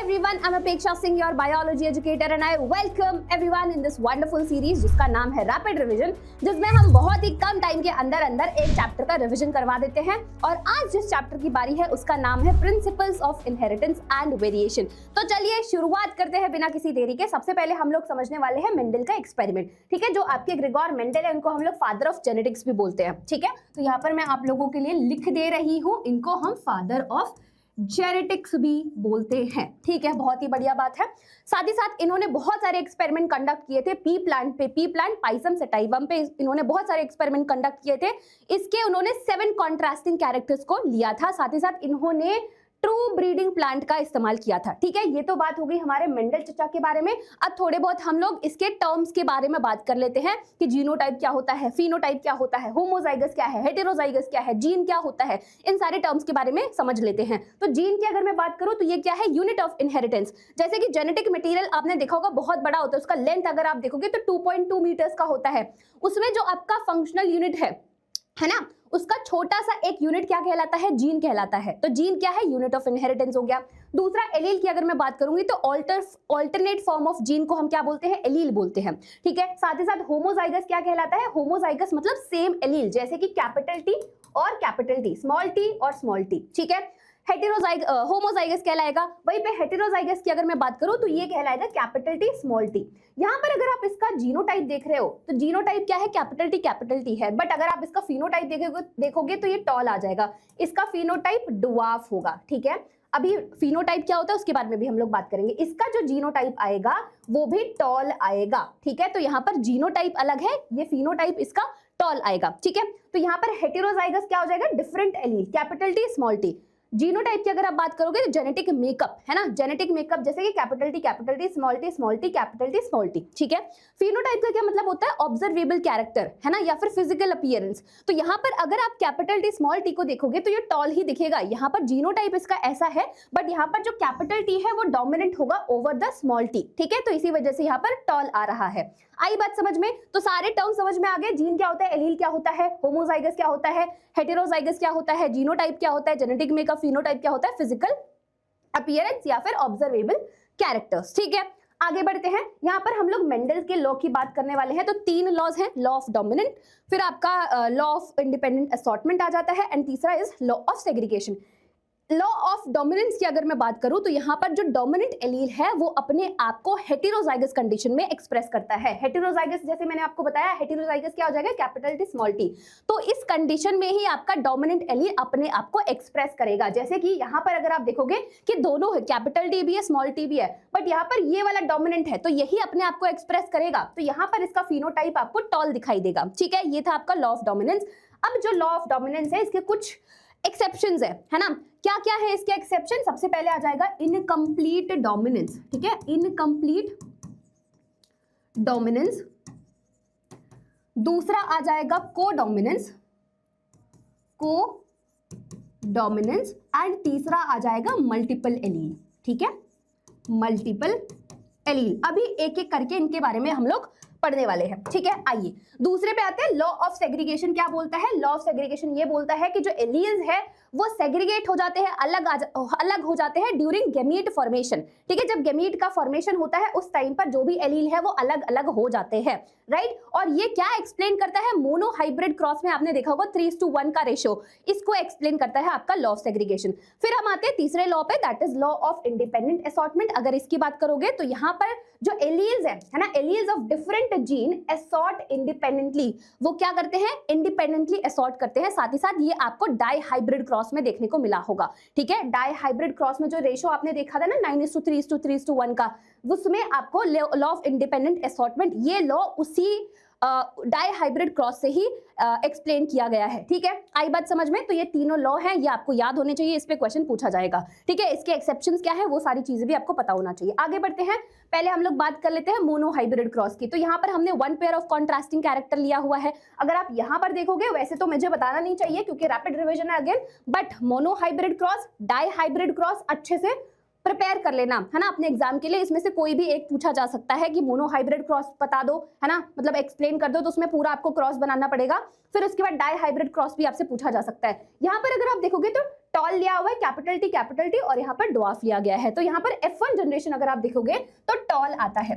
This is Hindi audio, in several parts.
everyone, I'm Apeksha Singh, your biology educator, and I welcome everyone in this wonderful series जिसका नाम है Rapid Revision, जिसमें हम बहुत ही कम टाइम के अंदर अंदर एक चैप्टर का रिवीजन करवा देते हैं। और आज जिस चैप्टर की बारी है उसका नाम है principles of inheritance and variation. तो चलिए शुरुआत करते हैं बिना किसी देरी के। सबसे पहले हम लोग समझने वाले हैं मेंडल का एक्सपेरिमेंट, ठीक है। जो आपके ग्रेगोर मेंडल है उनको हम लोग फादर ऑफ जेनेटिक्स भी बोलते हैं, ठीक है। तो यहाँ पर मैं आप लोगों के लिए लिख दे रही हूँ, इनको हम फादर ऑफ जेनेटिक्स भी बोलते हैं, ठीक है। बहुत ही बढ़िया बात है। साथ ही साथ इन्होंने बहुत सारे एक्सपेरिमेंट कंडक्ट किए थे पी प्लांट पे, पी प्लांट पाइसम सेटाइवम पे इन्होंने बहुत सारे एक्सपेरिमेंट कंडक्ट किए थे। इसके उन्होंने 7 कॉन्ट्रास्टिंग कैरेक्टर्स को लिया था। साथ ही साथ इन्होंने ट्रू ब्रीडिंग प्लांट का इस्तेमाल किया था, ठीक है। ये तो बात हो गई हमारे मेंडल चचा के बारे में। अब थोड़े बहुत हम लोग इसके टर्म्स के बारे में बात कर लेते हैं कि जीनोटाइप क्या होता है, फिनोटाइप क्या होता है, होमोजाइगस क्या है, हेटेरोजाइगस क्या है, जीन क्या होता है, इन सारे टर्म्स के बारे में समझ लेते हैं। तो जीन की अगर मैं बात करूं तो ये क्या है, यूनिट ऑफ इनहेरिटेंस। जैसे कि जेनेटिक मटेरियल आपने देखा होगा बहुत बड़ा होता है, उसका लेंथ अगर आप देखोगे तो 2.2 मीटर्स का होता है। उसमें जो आपका फंक्शनल यूनिट है ना, उसका छोटा सा एक यूनिट क्या कहलाता है, जीन कहलाता है। तो जीन क्या है, यूनिट ऑफ इनहेरिटेंस हो गया। दूसरा एलील की अगर मैं बात करूंगी तो ऑल्टरनेट फॉर्म ऑफ जीन को हम क्या बोलते हैं, एलील बोलते हैं, ठीक है। साथ ही साथ होमोजाइगस क्या कहलाता है, होमोजाइगस मतलब सेम एलील, जैसे कि कैपिटल टी और कैपिटल टी, स्मॉल टी और स्मॉल टी, ठीक है। होमोजाइगस कहलाएगा। वहीं पे हेटेरोजाइगस की अगर मैं बात करूं तो ये कहलाएगा कैपिटल टी स्मॉल टी। यहां पर अगर आप इसका जीनोटाइप देख रहे हो तो जीनोटाइप क्या है, कैपिटल टी है। बट अगर आप इसका फिनोटाइप देखोगे तो ये टॉल आ जाएगा। इसका फिनोटाइप डुआर्फ होगा, ठीक है। अभी फिनोटाइप क्या होता है उसके बारे में भी हम लोग बात करेंगे। इसका जो जीनोटाइप आएगा वो भी टॉल आएगा, ठीक है। तो यहाँ पर जीनोटाइप अलग है, ये फिनोटाइप इसका टॉल आएगा, ठीक है। तो यहाँ पर हेटेरोजाइगस क्या हो जाएगा, different allele, capital T small T. Genotype की अगर आप बात करोगे तो जेनेटिक मेकअप है ना, जेनेटिक मेकअप जैसे कि capital T small T capital T small T, ठीक है। फिनोटाइप का क्या मतलब होता है, ऑब्जर्वेबल कैरेक्टर है ना, या फिर फिजिकल अपीयरेंस। तो यहाँ पर अगर आप कैपिटल टी स्मॉल टी को देखोगे तो ये टॉल ही दिखेगा। यहाँ पर जीनोटाइप इसका ऐसा है, बट यहाँ पर जो कैपिटल टी है वो डोमिनेंट होगा ओवर द स्मॉल टी, ठीक है। तो इसी वजह से यहाँ पर टॉल आ रहा है। आई बात समझ में? तो सारे टर्म समझ में आ गए। जीन क्या होता है, एलील क्या होता है, होमोजाइगस क्या होता है, हेटेरोजाइगस क्या होता है, जीनोटाइप क्या होता है, जेनेटिक मेकअप, फिनोटाइप क्या होता है, फिजिकल अपीयरेंस या फिर ऑब्जर्वेबल कैरेक्टर्स, ठीक है। आगे बढ़ते हैं। यहाँ पर हम लोग मेंडल के लॉ की बात करने वाले हैं। तो 3 लॉज हैं, लॉ ऑफ डोमिनेंट, फिर आपका लॉ ऑफ इंडिपेंडेंट असॉर्टमेंट आ जाता है, एंड तीसरा is law of segregation. Law of dominance की अगर मैं बात करूं तो यहाँ पर जो डोमिनेंट एलील है वो अपने आप को हेटेरोजाइगस कंडीशन में एक्सप्रेस करता है। हेटेरोजाइगस जैसे मैंने आपको बताया, हेटेरोजाइगस क्या हो जाएगा, कैपिटल टी स्मॉल टी। तो इस कंडीशन में ही आपका डोमिनेंट एलील अपने आप को एक्सप्रेस करेगा। जैसे कि यहाँ पर अगर आप देखोगे कि दोनों है, कैपिटल टी भी है स्मॉल टी भी है, बट यहाँ पर ये वाला डोमिनेंट है तो यही अपने आप को एक्सप्रेस करेगा। तो यहाँ पर इसका फिनोटाइप आपको टॉल दिखाई देगा, ठीक है। ये था आपका लॉ ऑफ डोमिनेंस। अब जो लॉ ऑफ डोमिनेंस है इसके कुछ एक्सेप्शंस है ना। क्या क्या है इसके एक्सेप्शन? सबसे पहले आ जाएगा इनकम्प्लीट डोमिनेंस, ठीक है, इनकम्प्लीट डोमिनेंस। दूसरा आ जाएगा कोडोमिनेंस, कोडोमिनेंस, एंड तीसरा आ जाएगा मल्टीपल एलील, ठीक है, मल्टीपल एलील। अभी एक एक करके इनके बारे में हम लोग पढ़ने वाले हैं, ठीक है। आइए दूसरे पे आते हैं। लॉ ऑफ सेग्रीगेशन क्या बोलता है? लॉ ऑफ सेग्रीगेशन ये बोलता है कि जो एलील्स है वो सेग्रीगेट हो जाते हैं, अलग हो जाते हैं ड्यूरिंग गैमीट फॉर्मेशन, ठीक है। जब गैमीट का फॉर्मेशन होता है उस टाइम पर जो भी एलील है वो अलग अलग हो जाते हैं, राइट। और ये क्या एक्सप्लेन करता है, मोनो हाइब्रिड क्रॉस में आपने देखा होगा 3:1 का रेशियो, इसको एक्सप्लेन करता है आपका लॉ ऑफ सेग्रीगेशन। फिर हम आते हैं तीसरे लॉ पे, that is law of independent assortment. अगर इसकी बात करोगे तो यहाँ पर जो एलील्स है ना, alleles of different gene assort independently, वो क्या करते हैं, इंडिपेंडेंटली असॉर्ट करते हैं। साथ ही साथ ये आपको डाई हाइब्रिड क्रॉस में देखने को मिला होगा, ठीक है। डाई हाइब्रिड क्रॉस में जो रेशियो आपने देखा था ना 9:3:3:1 का, उसमें आपको लॉ ऑफ इंडिपेंडेंट असॉर्टमेंट, ये लॉ उसी डाई हाइब्रिड क्रॉस से ही एक्सप्लेन किया गया है, ठीक है। आई बात समझ में? तो ये तीनों लॉ हैं, ये आपको याद होने चाहिए, इस पे क्वेश्चन पूछा जाएगा, ठीक है। इसके एक्सेप्शंस क्या है वो सारी चीजें भी आपको पता होना चाहिए। आगे बढ़ते हैं। पहले हम लोग बात कर लेते हैं मोनो हाइब्रिड क्रॉस की। तो यहाँ पर हमने 1 पेयर ऑफ कॉन्ट्रास्टिंग कैरेक्टर लिया हुआ है। अगर आप यहाँ पर देखोगे, वैसे तो मुझे बताना नहीं चाहिए क्योंकि रैपिड रिविजन है again, but monohybrid cross, dihybrid cross अच्छे से प्रिपेयर कर लेना, है ना, अपने एग्जाम के लिए। इसमें से कोई भी एक पूछा जा सकता है कि मोनोहाइब्रिड क्रॉस बता दो, है ना, मतलब एक्सप्लेन कर दो, तो उसमें पूरा आपको क्रॉस बनाना पड़ेगा। फिर उसके बाद डाईहाइब्रिड क्रॉस भी आपसे पूछा जा सकता है। यहाँ पर अगर आप देखोगे तो टॉल लिया हुआ है, कैपिटल टी, और यहाँ पर ड्वार्फ लिया गया है। तो यहाँ पर F1 जनरेशन अगर आप देखोगे तो टॉल आता है।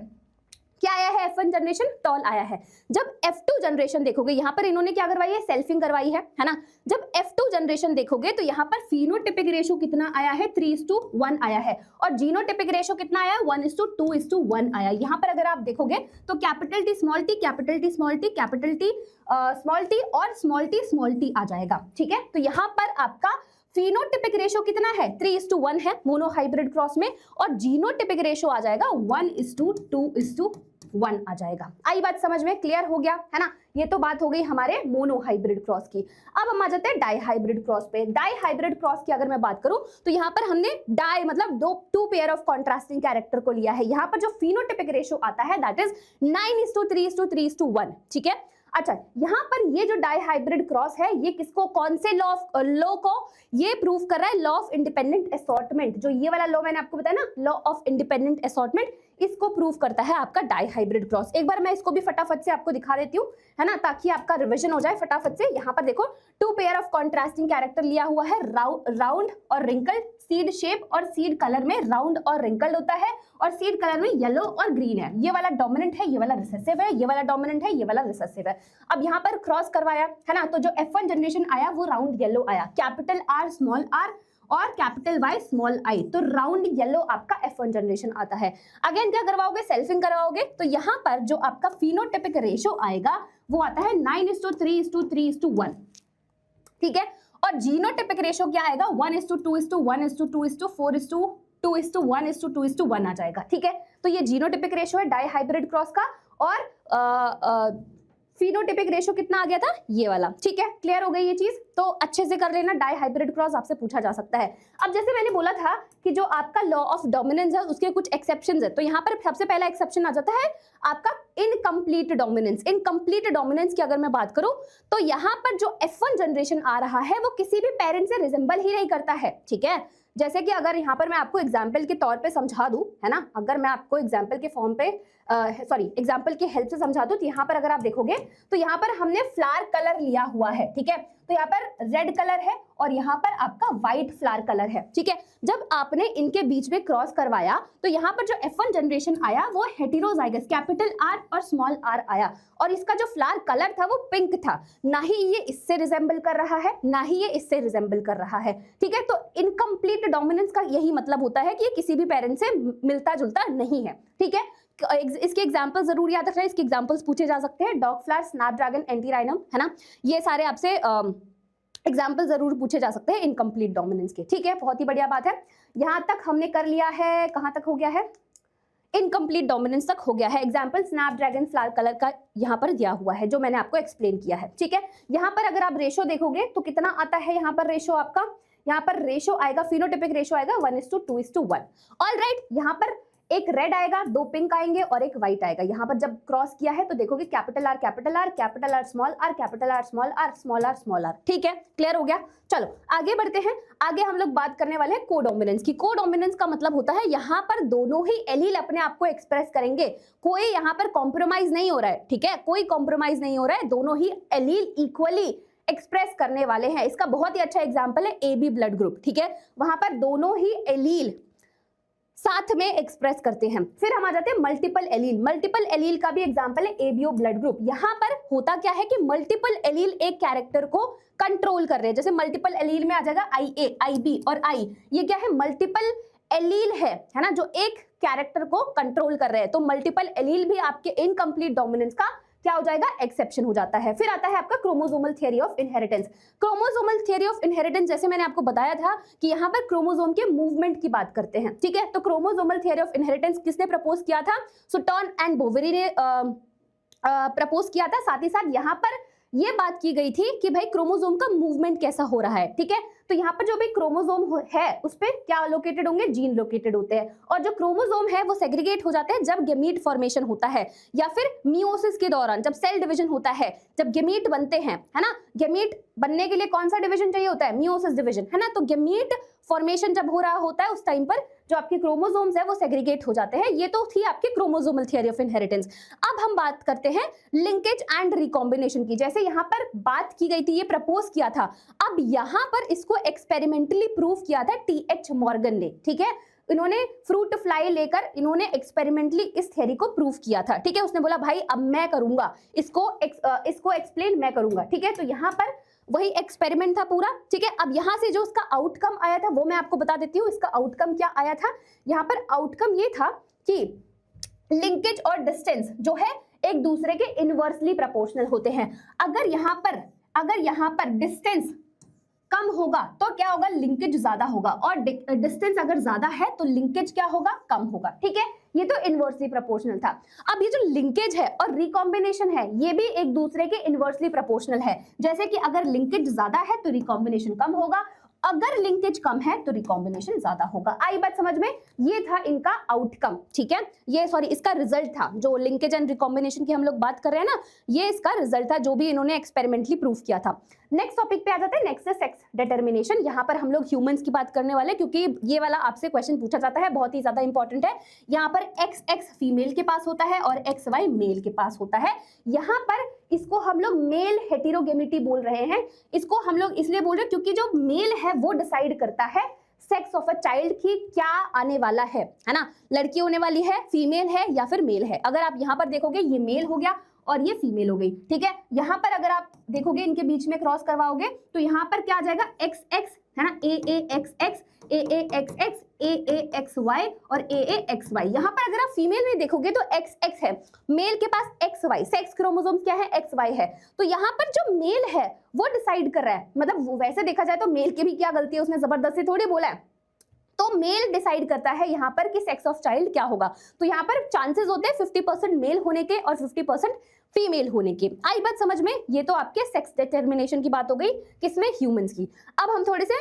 क्या आया है? F1 जनरेशन, टॉल आया है। जब F2 जनरेशन देखोगे, यहाँ पर इन्होंने क्या करवाई है? सेल्फिंग करवाई है ना। जब F2 जनरेशन देखोगे तो यहाँ पर फिनोटिपिक रेशो कितना आया है? 3:1 आया है। और जीनोटिपिक रेशो कितना आया है? 1:2:1 आया। यहाँ पर अगर आप देखोगे तो capital T small T, capital T small T, capital T small T और स्मॉल टी आ जाएगा। ठीक है, तो यहाँ पर आपका फिनोटिपिक रेशो कितना है? 3:1 है मोनोहाइब्रिड क्रॉस में, और जीनोटिपिक रेशो आ जाएगा 1:2:1 आ जाएगा। आई बात समझ में? क्लियर हो गया, है ना। ये तो बात हो गई हमारे मोनोहाइब्रिड क्रॉस की। अब हम आ जाते हैं डाईहाइब्रिड क्रॉस पे। डाईहाइब्रिड क्रॉस की अगर मैं बात करूं तो यहाँ पर हमने डाई मतलब two pair of contrasting character को लिया है। यहाँ पर जो फिनोटिपिक रेशो आता है दैट इज 9:3:3:1। ठीक है, अच्छा, यहाँ पर ये जो डाईहाइब्रिड क्रॉस है ये किसको, कौन से लॉ को ये प्रूव कर रहा है? Law of independent assortment. जो ये वाला लॉ मैंने आपको बताया ना, लॉ ऑफ इंडिपेंडेंट असॉर्टमेंट, इसको प्रूव करता है आपका डाईहाइब्रिड क्रॉस। एक बार मैं इसको भी फटाफट से आपको दिखा देती हूँ, है ना, ताकि आपका रिवीजन हो जाए फटाफट से। यहाँ पर देखो, two pair of contrasting character लिया हुआ है, राउंड और रिंकल्ड। सीड शेप और सीड कलर में राउंड और रिंकल्ड होता है, और सीड कलर में येलो और ग्रीन है। ये वाला डोमिनेंट है, ये वाला रिसेसिव है, ये वाला डोमिनेंट है, ये वाला रिसेसिव है। अब यहाँ पर क्रॉस करवाया, है ना, तो जो F1 जनरेशन आया वो राउंड येलो आया, कैपिटल R स्मॉल r और कैपिटल Y स्मॉल i, तो राउंड येलो आपका F1 जनरेशन आता है। अगेन क्या करवाओगे? सेल्फिंग करवाओगे, तो यहाँ पर जो आपका फिनोटिपिक रेशो आएगा वो आता है 9:3:3:1। ठीक है, और जीनोटिपिक रेशो क्या आएगा? 1:2:1:2:4:2:1:2:1 आ जाएगा। ठीक है, तो ये जीनोटिपिक रेशो है डाईहाइब्रिड क्रॉस का, और फिनोटिपिक रेशो कितना आ गया था? ये वाला। ठीक है, क्लियर हो गई ये चीज, तो अच्छे से कर लेना। डाईहाइब्रिड क्रॉस आपसे पूछा जा सकता है। अब जैसे मैंने बोला था कि जो आपका लॉ ऑफ डोमिनेंस है उसके कुछ एक्सेप्शंस है, तो यहाँ पर सबसे पहला एक्सेप्शन आ जाता है आपका इनकम्प्लीट डोमिनेंस। इनकम्प्लीट डोमिनेंस की अगर मैं बात करूं तो यहाँ पर जो F1 जनरेशन आ रहा है वो किसी भी पेरेंट से रिजेंबल ही नहीं करता है। ठीक है, जैसे कि अगर यहाँ पर मैं आपको एग्जाम्पल के तौर पे समझा दूं, है ना, अगर मैं आपको एग्जाम्पल के फॉर्म पे एग्जाम्पल की हेल्प से समझा दूं, तो यहाँ पर अगर आप देखोगे तो यहाँ पर हमने फ्लावर कलर लिया हुआ है। ठीक है, तो यहाँ पर रेड कलर है और यहाँ पर आपका व्हाइट फ्लावर कलर है। ठीक है, जब आपने इनके बीच में क्रॉस करवाया तो यहाँ पर जो F1 जनरेशन आया वो हेटेरोजाइगस, कैपिटल R और स्मॉल r आया, और इसका जो फ्लावर कलर था वो पिंक था। ना ही ये इससे रिजेंबल कर रहा है, ना ही ये इससे रिजेंबल कर रहा है। ठीक है, तो इनकम्प्लीट डोमिनेंस का यही मतलब होता है कि ये किसी भी पेरेंट से मिलता जुलता नहीं है। ठीक है, इसके एग्जांपल जरूर याद रखना, इसके एग्जांपल्स पूछे जा सकते हैं। डॉग फ्लावर, स्नैपड्रैगन, एंटीराइनम, है ना, ये सारे आपसे एग्जाम्पल जरूर पूछे जा सकते हैं इनकम्प्लीट डोमिनेंस के। ठीक है, बहुत ही बढ़िया बात है। यहां तक हमने कर लिया है, कहां तक हो गया है? इनकम्प्लीट डोमिनेंस तक हो गया है। एग्जाम्पल स्नैपड्रैगन फ्लावर कलर का यहाँ पर दिया हुआ है जो मैंने आपको एक्सप्लेन किया है। ठीक है, यहाँ पर अगर आप रेशो देखोगे तो कितना आता है? यहाँ पर रेशो आपका, यहाँ पर रेशो आएगा, फिनोटिपिक रेशो आएगा 1:2:1। ऑल राइट, यहाँ पर एक रेड आएगा, दो पिंक आएंगे और एक व्हाइट आएगा। यहाँ पर जब क्रॉस किया है तो देखोगे capital R capital R, capital R small r, capital R small r, small r small r। ठीक है, क्लियर हो गया। चलो आगे बढ़ते हैं। आगे हम लोग बात करने वाले हैं कोडोमिनेंस की। कोडोमिनेंस का मतलब होता है यहाँ पर दोनों ही एलील अपने आप को एक्सप्रेस करेंगे, कोई यहाँ पर कॉम्प्रोमाइज नहीं हो रहा है। ठीक है, कोई कॉम्प्रोमाइज नहीं हो रहा है, दोनों ही एलील इक्वली एक्सप्रेस करने वाले हैं। इसका बहुत ही अच्छा एग्जाम्पल है AB ब्लड ग्रुप। ठीक है, वहां पर दोनों ही एलील साथ में एक्सप्रेस करते हैं। फिर हम आ जाते हैं मल्टीपल एलील। मल्टीपल एलील का भी एग्जांपल है ABO ब्लड ग्रुप। यहाँ पर होता क्या है कि मल्टीपल एलील एक कैरेक्टर को कंट्रोल कर रहे हैं। जैसे मल्टीपल एलील में आ जाएगा IA, IB और I। ये क्या है? मल्टीपल एलील है ना, जो एक कैरेक्टर को कंट्रोल कर रहे हैं। तो मल्टीपल एलील भी आपके इनकम्प्लीट डोमिनेंस का क्या हो जाएगा? एक्सेप्शन हो जाता है। फिर आता है आपका chromosomal theory of inheritance. Chromosomal theory of inheritance जैसे मैंने आपको बताया था कि यहाँ पर क्रोमोसोम के मूवमेंट की बात करते हैं। ठीक है, तो क्रोमोसोमल थियरी ऑफ इनहेरिटेंस किसने प्रपोज किया था? सुटॉन एंड बोवेरी ने प्रपोज किया था। साथ ही साथ यहाँ पर ये बात की गई थी कि भाई क्रोमोसोम का मूवमेंट कैसा हो रहा है। ठीक है, तो यहाँ पर जो भी क्रोमोसोम है उस पे क्या लोकेटेड होंगे? जीन लोकेटेड होते हैं। और जो क्रोमोसोम है वो सेग्रीगेट हो जाते हैं जब गेमीट फॉर्मेशन होता है, या फिर मियोसिस के दौरान जब सेल डिवीजन होता है, जब गेमीट बनते हैं, है ना। गेमीट बनने के लिए कौन सा डिवीजन चाहिए होता है, मियोसिस डिवीजन, है ना। तो गैमीट फॉर्मेशन जब हो रहा होता है उस टाइम पर जो आपके क्रोमोसोम्स है वो सेग्रीगेट हो जाते हैं। ये तो थी आपकी क्रोमोसोमल थियरी ऑफ इनहेरिटेंस। अब हम बात करते हैं लिंकेज एंड रिकॉम्बिनेशन की। जैसे यहाँ पर बात की गई थी, ये प्रपोज किया था, अब यहाँ पर इसको एक्सपेरिमेंटली प्रूव किया था टी.एच. मॉर्गन ने, ठीक है। इन्होंने फ्रूट फ्लाई लेकर इन्होंने एक्सपेरिमेंटली इस थ्योरी को प्रूव किया था, ठीक है। उसने बोला भाई अब मैं करूंगा इसको एक्सप्लेन मैं करूंगा, ठीक है। तो यहाँ पर वही एक्सपेरिमेंट था पूरा, ठीक है। अब यहाँ से जो उसका आउटकम आया था वो मैं आपको बता देती हूँ। इसका आउटकम क्या आया था, यहाँ पर आउटकम ये था कि लिंकेज और डिस्टेंस जो है एक दूसरे के इनवर्सली प्रोपोर्शनल होते हैं। अगर यहाँ पर डिस्टेंस कम होगा तो क्या होगा, लिंकेज ज्यादा होगा, और डिस्टेंस अगर ज्यादा है तो लिंकेज क्या होगा, कम होगा, ठीक है। ये तो इनवर्सली प्रोपोर्शनल था। अब ये जो लिंकेज है और रिकॉम्बिनेशन है ये भी एक दूसरे के इनवर्सली प्रोपोर्शनल है। जैसे कि अगर लिंकेज ज्यादा है तो रिकॉम्बिनेशन कम होगा, अगर लिंकेज कम है तो रिकॉम्बिनेशन ज्यादा होगा। आई बात समझ में, ये था इनका आउटकम, ठीक है। ये सॉरी इसका रिजल्ट था, जो लिंकेज एंड रिकॉम्बिनेशन की हम लोग बात कर रहे हैं ना, ये इसका रिजल्ट था जो भी इन्होंने एक्सपेरिमेंटली प्रूव किया था। नेक्स्ट टॉपिक पे आ जाते हैं, नेक्स्ट है सेक्स डिटर्मिनेशन। यहाँ पर हम लोग ह्यूमंस की बात करने वाले, क्योंकि ये वाला आपसे क्वेश्चन पूछा जाता है, बहुत ही ज्यादा इंपॉर्टेंट है। यहाँ पर XX फीमेल के पास होता है और XY मेल के पास होता है। यहाँ पर इसको हम लोग मेल हेटेरोगेमिटी बोल रहे हैं। इसको हम लोग इसलिए बोल रहे हैं क्योंकि जो मेल है वो डिसाइड करता है सेक्स ऑफ अ चाइल्ड की क्या आने वाला है ना। लड़की होने वाली है, फीमेल है या फिर मेल है। अगर आप यहाँ पर देखोगे ये मेल हो गया और ये फीमेल हो गई, ठीक है। यहाँ पर अगर आप देखोगे इनके बीच में क्रॉस करवाओगे तो यहाँ पर क्या आ जाएगा, XX है ना, AAXX, AAXX, AAXY और AAXY। यहाँ पर अगर आप फीमेल में देखोगे तो XX है, मेल के पास XY, सेक्स क्रोमोसोम्स क्या है, XY है। तो यहाँ पर जो मेल है वो डिसाइड कर रहा है, मतलब वैसे देखा जाए तो मेल की भी क्या गलती है, उसने जबरदस्ती थोड़ी बोला है। तो मेल डिसाइड करता है यहाँ पर कि सेक्स ऑफ चाइल्ड क्या होगा। तो यहाँ पर चांसेस होते हैं 50% मेल होने के और 50% फीमेल होने के। आई बात समझ में, ये तो आपके सेक्स डिटर्मिनेशन की बात हो गई, किसमें, ह्यूमंस की। अब हम थोड़े से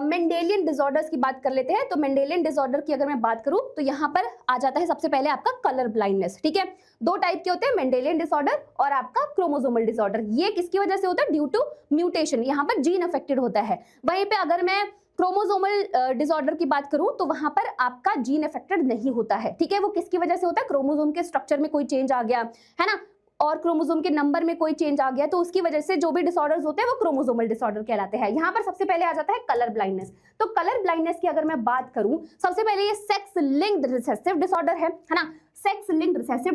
मेंडेलियन डिसऑर्डर्स की बात कर लेते हैं। तो मेंडेलियन डिसऑर्डर की अगर मैं बात करूं तो यहाँ पर आ जाता है सबसे पहले आपका कलर ब्लाइंडनेस, ठीक है। दो टाइप के होते हैं, मेंडेलियन डिसऑर्डर और आपका क्रोमोसोमल डिसऑर्डर। ये किसकी वजह से होता है, ड्यू टू म्यूटेशन, यहाँ पर जीन अफेक्टेड होता है। वहीं पे अगर मैं क्रोमोसोमल डिसऑर्डर की बात करूं तो वहां पर आपका जीन अफेक्टेड नहीं होता है, ठीक है। वो किसकी वजह से होता है, क्रोमोसोम के स्ट्रक्चर में कोई चेंज आ गया है ना, और क्रोमोसोम के नंबर में कोई चेंज आ गया, तो उसकी वजह से जो भी डिसऑर्डर्स होते हैं वो क्रोमोसोमल डिसऑर्डर कहलाते हैं। यहाँ पर सबसे पहले आ जाता है कलर ब्लाइंडनेस। तो कलर ब्लाइंडनेस की अगर मैं बात करूं, सबसे पहले ये सेक्स लिंक्ड रिसेसिव डिसऑर्डर है ना, सेक्स लिंक्ड रिसेसिव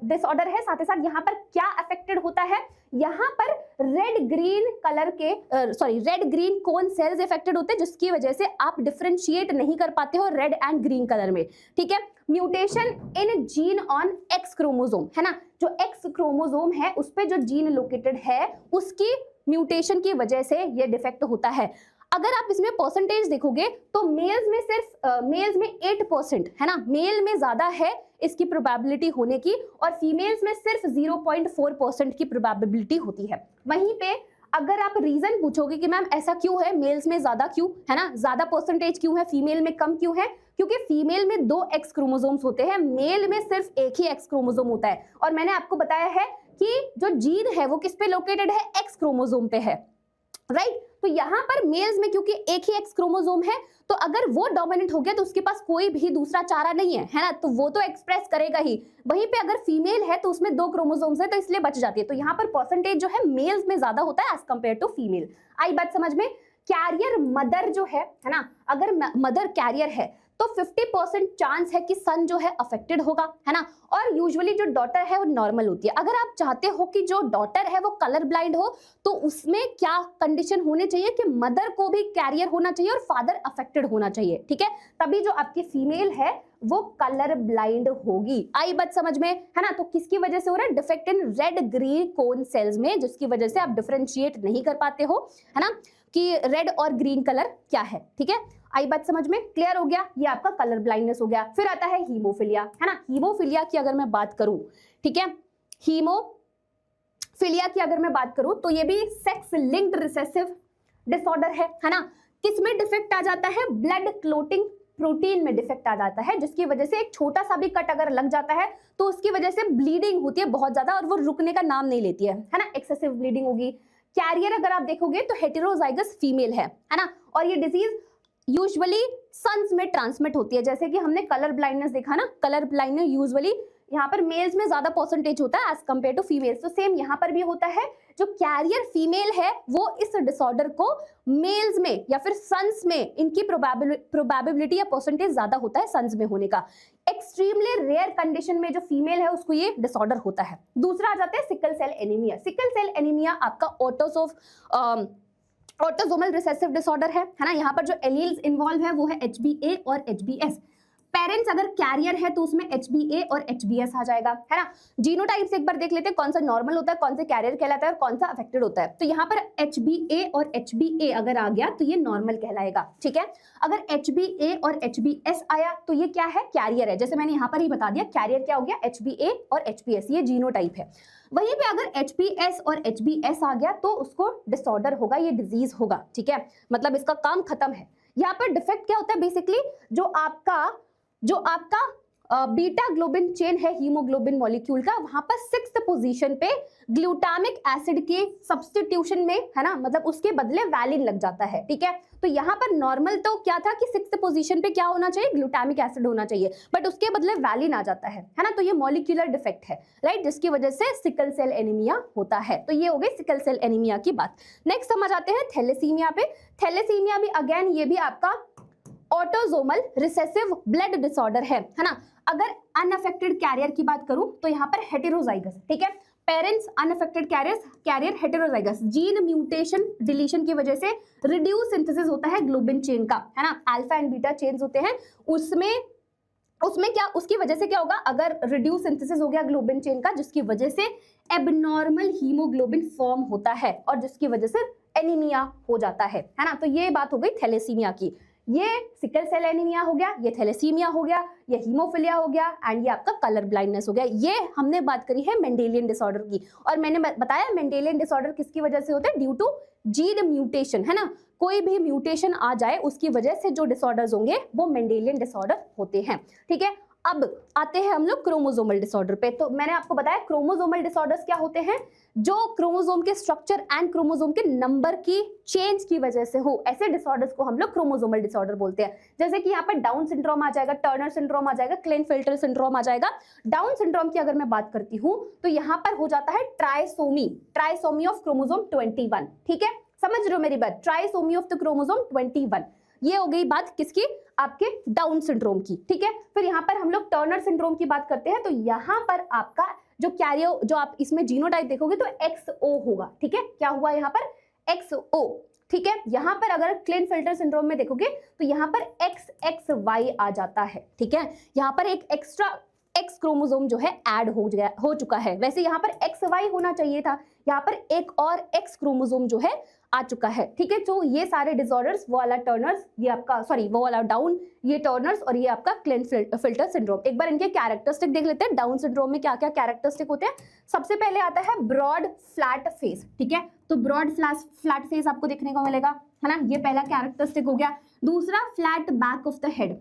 डिसऑर्डर है। साथ ही साथ यहाँ पर क्या अफेक्टेड होता है, यहाँ पर red green cone cells affected होते हैं, जिसकी वजह से आप डिफरेंशिएट नहीं कर पाते हो रेड एंड ग्रीन कलर में, ठीक है। Mutation in gene on x chromosome है ना, जो एक्स क्रोमोसोम है उस पे जो जीन लोकेटेड है उसकी म्यूटेशन की वजह से ये डिफेक्ट होता है। अगर आप इसमें परसेंटेज देखोगे तो मेल्स में सिर्फ मेल्स में 8% है ना, मेल में ज्यादा है इसकी प्रोबेबिलिटी होने की, और फीमेल्स में सिर्फ 0.4% की प्रोबेबिलिटी होती है। वहीं पे अगर आप रीजन पूछोगे कि मैम ऐसा क्यों है, मेल्स में ज्यादा क्यों है ना, ज्यादा परसेंटेज क्यों है, फीमेल में कम क्यों है, क्योंकि फीमेल में 2 एक्स क्रोमोसोम्स होते हैं, मेल में सिर्फ एक ही एक्स क्रोमोसोम होता है। और मैंने आपको बताया है कि जो जीन है वो किस पे लोकेटेड है, एक्स क्रोमोसोम पे है, राइट। तो यहाँ पर मेल्स में क्योंकि एक ही एक्स क्रोमोसोम है, तो अगर वो डोमिनेंट हो गया तो उसके पास कोई भी दूसरा चारा नहीं है ना, तो वो तो एक्सप्रेस करेगा ही। वहीं पे अगर फीमेल है तो उसमें 2 क्रोमोसोम्स है, तो इसलिए बच जाती है। तो यहाँ पर परसेंटेज जो है मेल्स में ज्यादा होता है एज कंपेयर टू फीमेल। आई बात समझ में। कैरियर मदर जो है ना, अगर मदर कैरियर है तो 50% चांस है कि सन जो है अफेक्टेड होगा, है ना। और यूजुअली जो डॉटर है वो नॉर्मल होती है। अगर आप चाहते हो कि जो डॉटर है वो कलर ब्लाइंड हो तो उसमें क्या कंडीशन होनी चाहिए कि मदर को भी कैरियर होना चाहिए और फादर अफेक्टेड होना चाहिए, ठीक है। तभी जो आपकी फीमेल है वो कलर ब्लाइंड होगी। आई बात समझ में, है ना। तो किसकी वजह से हो रहा है, defect in red green cone cells में, जिसकी वजह से आप डिफरेंशिएट नहीं कर पाते हो, है ना, कि रेड और ग्रीन कलर क्या है, ठीक है। आई बात समझ में, क्लियर हो गया। ये आपका कलर ब्लाइंडनेस हो गया। फिर आता है हीमोफिलिया, है ना। हीमोफिलिया की अगर मैं बात करूं, ठीक है, हीमोफिलिया की अगर मैं बात करूं तो ये भी सेक्स लिंक्ड रिसेसिव डिसऑर्डर है ना। किसमें डिफेक्ट आ जाता है, ब्लड क्लोटिंग प्रोटीन में डिफेक्ट आ जाता है, जिसकी वजह से एक छोटा सा भी कट अगर लग जाता है तो उसकी वजह से ब्लीडिंग होती है बहुत ज्यादा, और वो रुकने का नाम नहीं लेती है ना। एक्सेसिव ब्लीडिंग होगी, कैरियर अगर आप देखोगे तो हेटेरोजाइगस फीमेल है ना, और ये डिजीज यूजुअली सन्स में ट्रांसमिट होती है। जैसे कि हमने कलर ब्लाइंडनेस देखा ना, कलर ब्लाइंडनेस यूजुअली यहाँ पर मेल्स में ज्यादा परसेंटेज होता है एज कम्पेयर टू फीमेल्स, तो सेम यहाँ पर भी होता है। जो कैरियर फीमेल है वो इस डिसऑर्डर को मेल्स में या फिर सन्स में इनकी प्रोबेबिलिटी या परसेंटेज ज्यादा होता है सन्स में होने का। एक्सट्रीमली रेयर कंडीशन में जो फीमेल है उसको ये डिसऑर्डर होता है। दूसरा आ जाता है sickle cell anaemia. Sickle cell anaemia आपका ऑटोसोमल रिसेसिव डिसऑर्डर है ना। यहाँ पर जो एलील्स इन्वॉल्व है वो है HbA और HbS। पेरेंट्स अगर कैरियर है तो उसमें HbA और HbS आ जाएगा, है ना। जीनोटाइप से एक बार देख लेते हैं कौन सा नॉर्मल होता है, कौन सा कैरियर कहलाता है और कौन सा अफेक्टेड होता है। तो यहाँ पर HbA और HbA अगर आ गया तो ये नॉर्मल कहलाएगा, ठीक है। अगर HbA और HbS आया तो ये क्या है, कैरियर है। जैसे मैंने यहाँ पर ही बता दिया कैरियर क्या हो गया, HbA और HbS, ये जीनोटाइप है। वहीं पे अगर HbS और HbS आ गया तो उसको डिसऑर्डर होगा, ये डिजीज होगा, ठीक है, मतलब इसका काम खत्म है। यहाँ पर डिफेक्ट क्या होता है, बेसिकली जो आपका बीटा ग्लोबिन चेन है हीमोग्लोबिन मॉलिक्यूल का, वहां पर 6th पोजीशन पे ग्लूटामिक एसिड के सब्स्टिट्यूशन में, है ना, मतलब उसके बदले वैलिन लग जाता है, ठीक है। तो यहाँ पर नॉर्मल तो क्या था कि 6th पोजीशन पे क्या होना चाहिए, ग्लूटामिक एसिड होना चाहिए, बट उसके बदले वैलिन आ जाता है ना। तो ये मॉलिक्यूलर डिफेक्ट है, राइट, जिसकी वजह से सिकल सेल एनीमिया होता है। तो ये हो गई सिकल सेल एनीमिया की बात। नेक्स्ट हम आ जाते हैं थैलेसीमिया पे। थैलेसीमिया भी अगेन ये भी आपका ऑटोसोमल रिसेसिव ब्लड डिसऑर्डर है ना। अगर अनअफेक्टेड कैरियर की बात करूं तो यहाँ पर हेटेरोजाइगस, ठीक है, parents unaffected carrier heterozygous, gene mutation deletion की वजह से रिड्यूस सिंथेसिस होता है ग्लोबिन चेन का, है ना, अल्फा एंड बीटा चेन्स होते हैं, उसमें क्या, उसकी वजह से क्या होगा, अगर रिड्यूस सिंथेसिस हो गया ग्लोबिन चेन का, जिसकी वजह से एबनॉर्मल हीमोग्लोबिन फॉर्म होता है और जिसकी वजह से एनीमिया हो जाता है ना। तो ये बात हो गई थैलेसीमिया की। ये सिकल सेल एनीमिया हो गया, ये थैलेसीमिया हो गया, ये हीमोफिलिया हो गया एंड ये आपका कलर ब्लाइंडनेस हो गया। ये हमने बात करी है मेंडेलियन डिसऑर्डर की, और मैंने बताया मेंडेलियन डिसऑर्डर किसकी वजह से होता है, ड्यू टू जीन म्यूटेशन, है ना। कोई भी म्यूटेशन आ जाए उसकी वजह से जो डिसऑर्डर्स होंगे वो मेंडेलियन डिसऑर्डर होते हैं, ठीक है। अब आते हैं हम लोग क्रोमोसोमल डिसऑर्डर पे। तो मैंने आपको बताया क्रोमोसोमल डिसऑर्डर्स क्या होते हैं, जो क्रोमोसोम के स्ट्रक्चर एंड क्रोमोसोम के नंबर की चेंज की वजह से हो, ऐसे डिसऑर्डर्स को हम लोग क्रोमोसोमल डिसऑर्डर बोलते हैं। जैसे कि यहाँ पर डाउन सिंड्रोम आ जाएगा, टर्नर सिंड्रोम आ जाएगा, क्लेनफेल्टर सिंड्रोम आ जाएगा। डाउन सिंड्रोम की अगर मैं बात करती हूँ तो यहाँ पर हो जाता है ट्राइसोमी ऑफ क्रोमोसोम 21, ठीक है, समझ रहे हो मेरी बात, ट्राइसोमी ऑफ द क्रोमोसोम 21। ये हो गई बात किसकी, आपके डाउन सिंड्रोम की, ठीक है। फिर यहाँ पर हम लोग टर्नर सिंड्रोम की बात करते हैं, तो यहाँ पर आपका जो आप इसमें जीनोटाइप देखोगे तो XO होगा, ठीक है, क्या हुआ यहाँ पर, XO, ठीक है। यहाँ पर अगर क्लेनफेल्टर सिंड्रोम में देखोगे तो यहाँ पर XXY आ जाता है, ठीक है। यहाँ पर एक एक्स्ट्रा X क्रोमोसोम जो है ऐड हो चुका है। वैसे यहाँ पर XY होना चाहिए था, यहाँ पर एक और X क्रोमोसोम जो है आ चुका है, ठीक है। तो ये सारे डिसऑर्डर्स, वो वाला टर्नर्स, ये आपका वो वाला डाउन, ये टर्नर्स, और ये आपका क्लेनफेल्टर सिंड्रोम। एक बार इनके कैरेक्टरिस्टिक देख लेते हैं। डाउन सिंड्रोम में क्या क्या कैरेक्टरिस्टिक होते हैं। सबसे पहले आता है ब्रॉड फ्लैट फेस, ठीक है, तो ब्रॉड फ्लैट फेस आपको देखने को मिलेगा, है ना, ये पहला कैरेक्टरिस्टिक हो गया। दूसरा flat back of the head,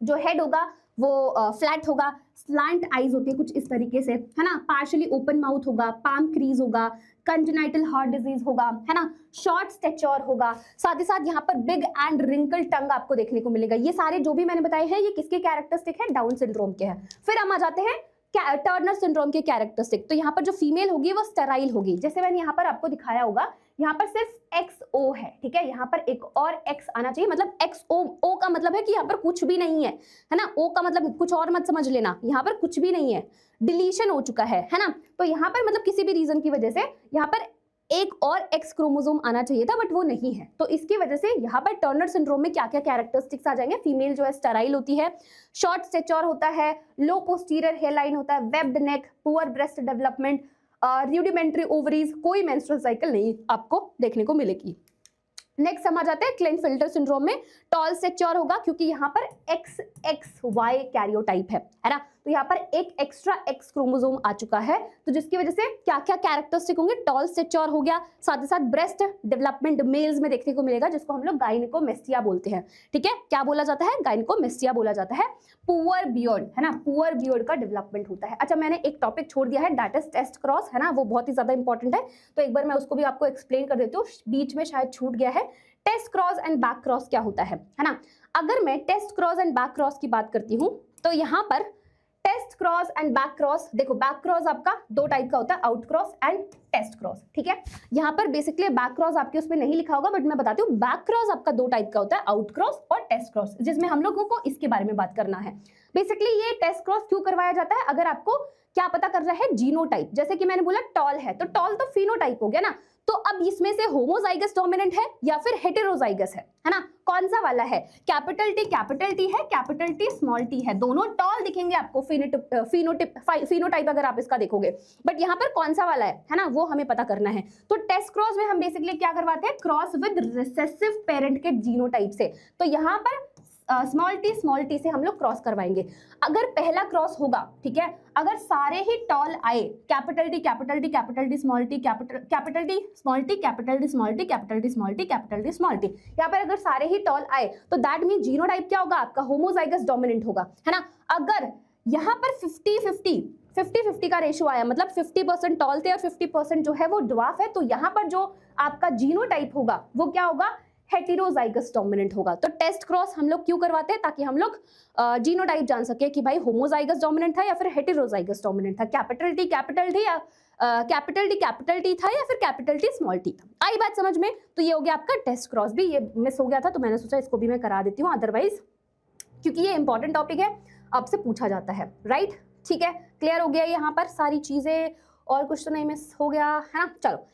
जो हेड होगा वो फ्लैट होगा, स्लैंट आईज होती है कुछ इस तरीके से, है ना, पार्शियली ओपन माउथ होगा, पाम क्रीज होगा, कंजेनाइटल हार्ट डिजीज होगा, है ना, शॉर्ट स्टेचर होगा, साथ ही साथ यहाँ पर बिग एंड रिंकल टंग आपको देखने को मिलेगा। ये सारे जो भी मैंने बताए हैं ये किसके कैरेक्टरिस्टिक है, डाउन सिंड्रोम के हैं। फिर हम आ जाते हैं टर्नर सिंड्रोम के कैरेक्टरिस्टिक। तो यहाँ पर जो फीमेल होगी वो स्टेराइल होगी, जैसे मैंने यहाँ पर आपको दिखाया होगा, यहाँ पर सिर्फ XO है, ठीक है, यहाँ पर एक और X आना चाहिए, मतलब XO, O का मतलब है कि यहाँ पर कुछ भी नहीं है ना, O का मतलब कुछ और मत समझ लेना, यहाँ पर कुछ भी नहीं है, डिलीशन हो चुका है ना। तो यहाँ पर मतलब किसी भी रीजन की वजह से यहाँ पर एक और X क्रोमोसोम आना चाहिए था, बट वो नहीं है। तो इसकी वजह से यहाँ पर टर्नर सिंड्रोम में क्या क्या कैरेक्टरिस्टिक्स आ जाएंगे, फीमेल जो है स्टेराइल होती है, शॉर्ट स्टेचर होता है, लो पोस्टीरियर हेयरलाइन होता है, webbed neck, poor breast development, rudimentary ovaries, कोई मेंस्ट्रुअल साइकिल नहीं आपको देखने को मिलेगी। नेक्स्ट हम आ जाते हैं क्लेनफेल्टर सिंड्रोम में। टॉल स्टेचर होगा क्योंकि यहाँ पर XXY कैरियोटाइप है ना, तो यहाँ पर एक एक्स्ट्रा एक्स क्रोमोसोम आ चुका है, तो जिसकी वजह से क्या क्या कैरेक्टरिस्टिक होंगे, टॉल स्टेचर हो गया, साथ ही साथ ब्रेस्ट डेवलपमेंट मेल्स में देखने को मिलेगा, जिसको हम लोग गायनिकोमेस्टिया बोलते हैं। ठीक है, क्या बोला जाता है, गायनिकोमेस्टिया बोला जाता है। पुअर बियर्ड है ना, पुअर बियर्ड का डेवलपमेंट होता है। अच्छा, मैंने एक टॉपिक छोड़ दिया है, दैट इज टेस्ट क्रॉस, है ना, वो बहुत ही ज्यादा इंपॉर्टेंट है, तो एक बार मैं उसको भी आपको एक्सप्लेन कर देती हूँ, बीच में शायद छूट गया है। Test cross and back cross क्या होता है ना। अगर मैं test cross and back cross की बात करती हूँ, तो यहाँ पर test cross and back cross, देखो बैक क्रॉस आपका दो टाइप का होता है, out cross and test cross. ठीक है, यहाँ पर बेसिकली बैक क्रॉस आपके उसमें नहीं लिखा होगा, बट मैं बताती हूँ, बैक क्रॉस आपका दो टाइप का होता है, आउट क्रॉस और टेस्ट क्रॉस, जिसमें हम लोगों को इसके बारे में बात करना है। बेसिकली ये टेस्ट क्रॉस क्यों करवाया जाता है, अगर आपको क्या पता करना है, जीनोटाइप। जैसे कि मैंने बोला टॉल है, तो टॉल तो फिनोटाइप हो गया ना, तो अब इसमें से होमोजाइगस डोमिनेंट है या फिर हेटेरोजाइगस है ना, कौन सा वाला है, कैपिटल टी है, कैपिटल टी स्मॉल टी है, दोनों टॉल दिखेंगे आपको, फिनोटाइप अगर आप इसका देखोगे, बट यहाँ पर कौन सा वाला है ना, वो हमें पता करना है। तो टेस्ट क्रॉस में हम बेसिकली क्या करवाते हैं, क्रॉस विद रिसेसिव पेरेंट के जीनोटाइप से, तो यहाँ पर स्मॉल टी से हम लोग क्रॉस करवाएंगे। अगर पहला क्रॉस होगा, ठीक है, अगर सारे ही टॉल आए, capital T small T, capital T small T, capital T small T, capital T small T, capital T small T, यहाँ पर अगर सारे ही टॉल आए, तो दैट मीन जीनोटाइप क्या होगा आपका, होमोजाइगस डोमिनेंट होगा, है ना। अगर यहाँ पर 50-50 का रेशियो आया, मतलब 50% टॉल थे और 50% जो है वो ड्वार्फ है, तो यहाँ पर जो आपका जीनोटाइप होगा वो क्या होगा, हेटेरोजाइगस डोमिनेंट होगा। तो टेस्ट क्रॉस हम लोग क्यों करवाते हैं, ताकि हम लोग जीनोटाइप जान सके कि भाई होमोजाइगस डोमिनेंट था या फिर हेटेरोजाइगस डोमिनेंट था, कैपिटल टी या कैपिटल टी था या फिर कैपिटल टी स्मॉल टी था। आई बात समझ में, तो ये हो गया आपका टेस्ट क्रॉस। भी ये मिस हो गया था, तो मैंने सोचा इसको भी मैं करा देती हूँ, अदरवाइज क्योंकि ये इंपॉर्टेंट टॉपिक है, आपसे पूछा जाता है, राइट। ठीक है, क्लियर हो गया यहाँ पर सारी चीजें, और कुछ तो नहीं मिस हो गया, है ना। चलो,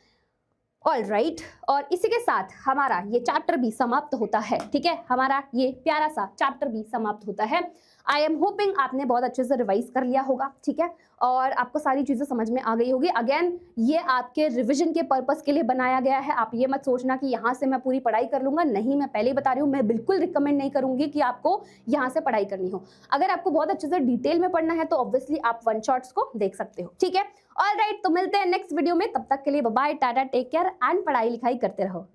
ऑल राइट, और इसी के साथ हमारा ये चैप्टर भी समाप्त होता है। ठीक है, हमारा ये प्यारा सा चैप्टर भी समाप्त होता है। आई एम होपिंग आपने बहुत अच्छे से रिवाइज कर लिया होगा, ठीक है, और आपको सारी चीजें समझ में आ गई होगी। अगेन ये आपके रिवीजन के पर्पस के लिए बनाया गया है, आप ये मत सोचना कि यहाँ से मैं पूरी पढ़ाई कर लूंगा, नहीं, मैं पहले ही बता रही हूँ, मैं बिल्कुल रिकमेंड नहीं करूंगी कि आपको यहाँ से पढ़ाई करनी हो। अगर आपको बहुत अच्छे से डिटेल में पढ़ना है तो ऑब्वियसली आप वन शॉट्स को देख सकते हो। ठीक है, ऑल राइट, तो मिलते हैं नेक्स्ट वीडियो में, तब तक के लिए bye bye, tata, take care and पढ़ाई लिखाई करते रहो।